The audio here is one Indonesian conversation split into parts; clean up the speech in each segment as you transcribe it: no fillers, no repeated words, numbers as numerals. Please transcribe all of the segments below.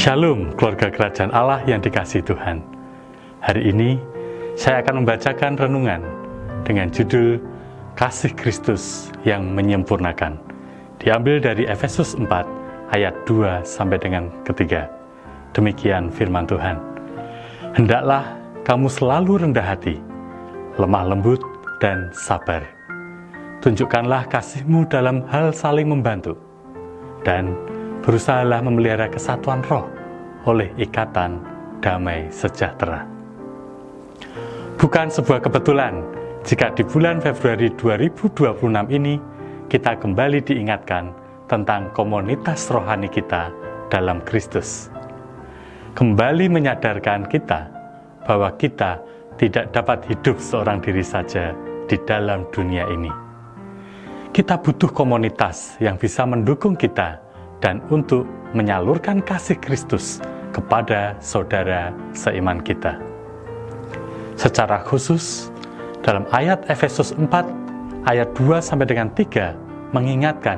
Shalom keluarga kerajaan Allah yang dikasihi Tuhan. Hari ini saya akan membacakan renungan dengan judul Kasih Kristus yang menyempurnakan. Diambil dari Efesus 4 ayat 2 sampai dengan ketiga. Demikian firman Tuhan. Hendaklah kamu selalu rendah hati, lemah lembut dan sabar. Tunjukkanlah kasih-Mu dalam hal saling membantu, dan berusahalah memelihara kesatuan roh oleh ikatan damai sejahtera. Bukan sebuah kebetulan jika di bulan Februari 2026 ini kita kembali diingatkan tentang komunitas rohani kita dalam Kristus. Kembali menyadarkan kita bahwa kita tidak dapat hidup seorang diri saja di dalam dunia ini. Kita butuh komunitas yang bisa mendukung kita dan untuk menyalurkan kasih Kristus kepada saudara seiman kita. Secara khusus, dalam ayat Efesus 4 ayat 2 sampai dengan 3 mengingatkan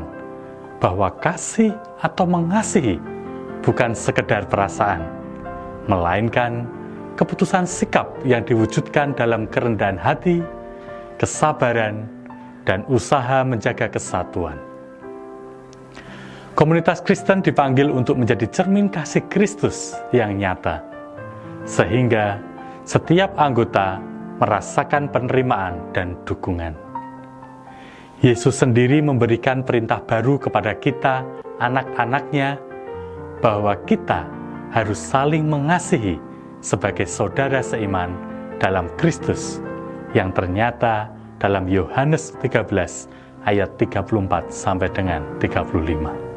bahwa kasih atau mengasihi bukan sekedar perasaan, melainkan keputusan sikap yang diwujudkan dalam kerendahan hati, kesabaran, dan usaha menjaga kesatuan. Komunitas Kristen dipanggil untuk menjadi cermin kasih Kristus yang nyata, sehingga setiap anggota merasakan penerimaan dan dukungan. Yesus sendiri memberikan perintah baru kepada kita, anak-anaknya, bahwa kita harus saling mengasihi sebagai saudara seiman dalam Kristus, yang ternyata dalam Yohanes 13 ayat 34 sampai dengan 35.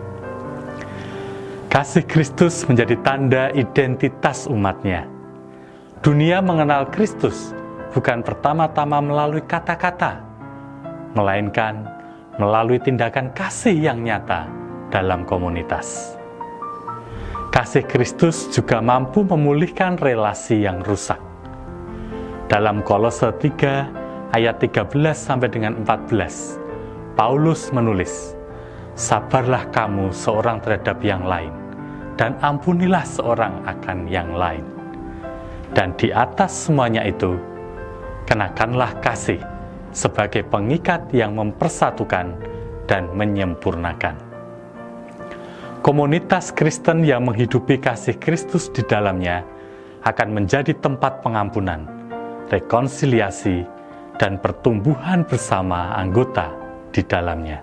Kasih Kristus menjadi tanda identitas umatnya. Dunia mengenal Kristus bukan pertama-tama melalui kata-kata, melainkan melalui tindakan kasih yang nyata dalam komunitas. Kasih Kristus juga mampu memulihkan relasi yang rusak. Dalam Kolose 3 ayat 13 sampai dengan 14, Paulus menulis, "Sabarlah kamu seorang terhadap yang lain, dan ampunilah seorang akan yang lain. Dan di atas semuanya itu, kenakanlah kasih sebagai pengikat yang mempersatukan dan menyempurnakan." Komunitas Kristen yang menghidupi kasih Kristus di dalamnya akan menjadi tempat pengampunan, rekonsiliasi, dan pertumbuhan bersama anggota di dalamnya.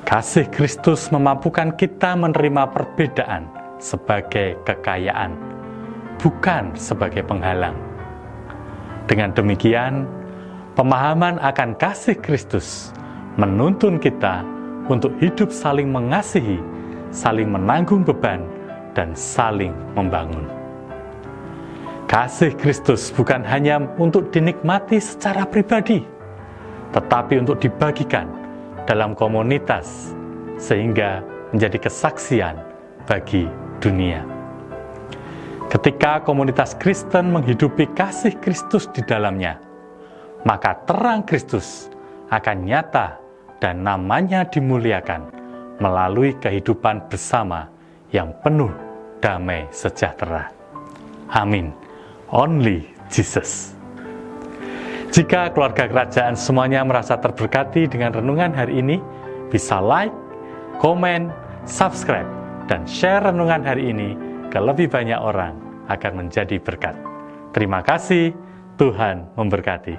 Kasih Kristus memampukan kita menerima perbedaan sebagai kekayaan, bukan sebagai penghalang. Dengan demikian, pemahaman akan kasih Kristus menuntun kita untuk hidup saling mengasihi, saling menanggung beban, dan saling membangun. Kasih Kristus bukan hanya untuk dinikmati secara pribadi, tetapi untuk dibagikan dalam komunitas, sehingga menjadi kesaksian bagi dunia. Ketika komunitas Kristen menghidupi kasih Kristus di dalamnya, maka terang Kristus akan nyata dan namanya dimuliakan melalui kehidupan bersama yang penuh damai sejahtera. Amin. Only Jesus. Jika keluarga kerajaan semuanya merasa terberkati dengan renungan hari ini, bisa like, komen, subscribe, dan share renungan hari ini ke lebih banyak orang akan menjadi berkat. Terima kasih, Tuhan memberkati.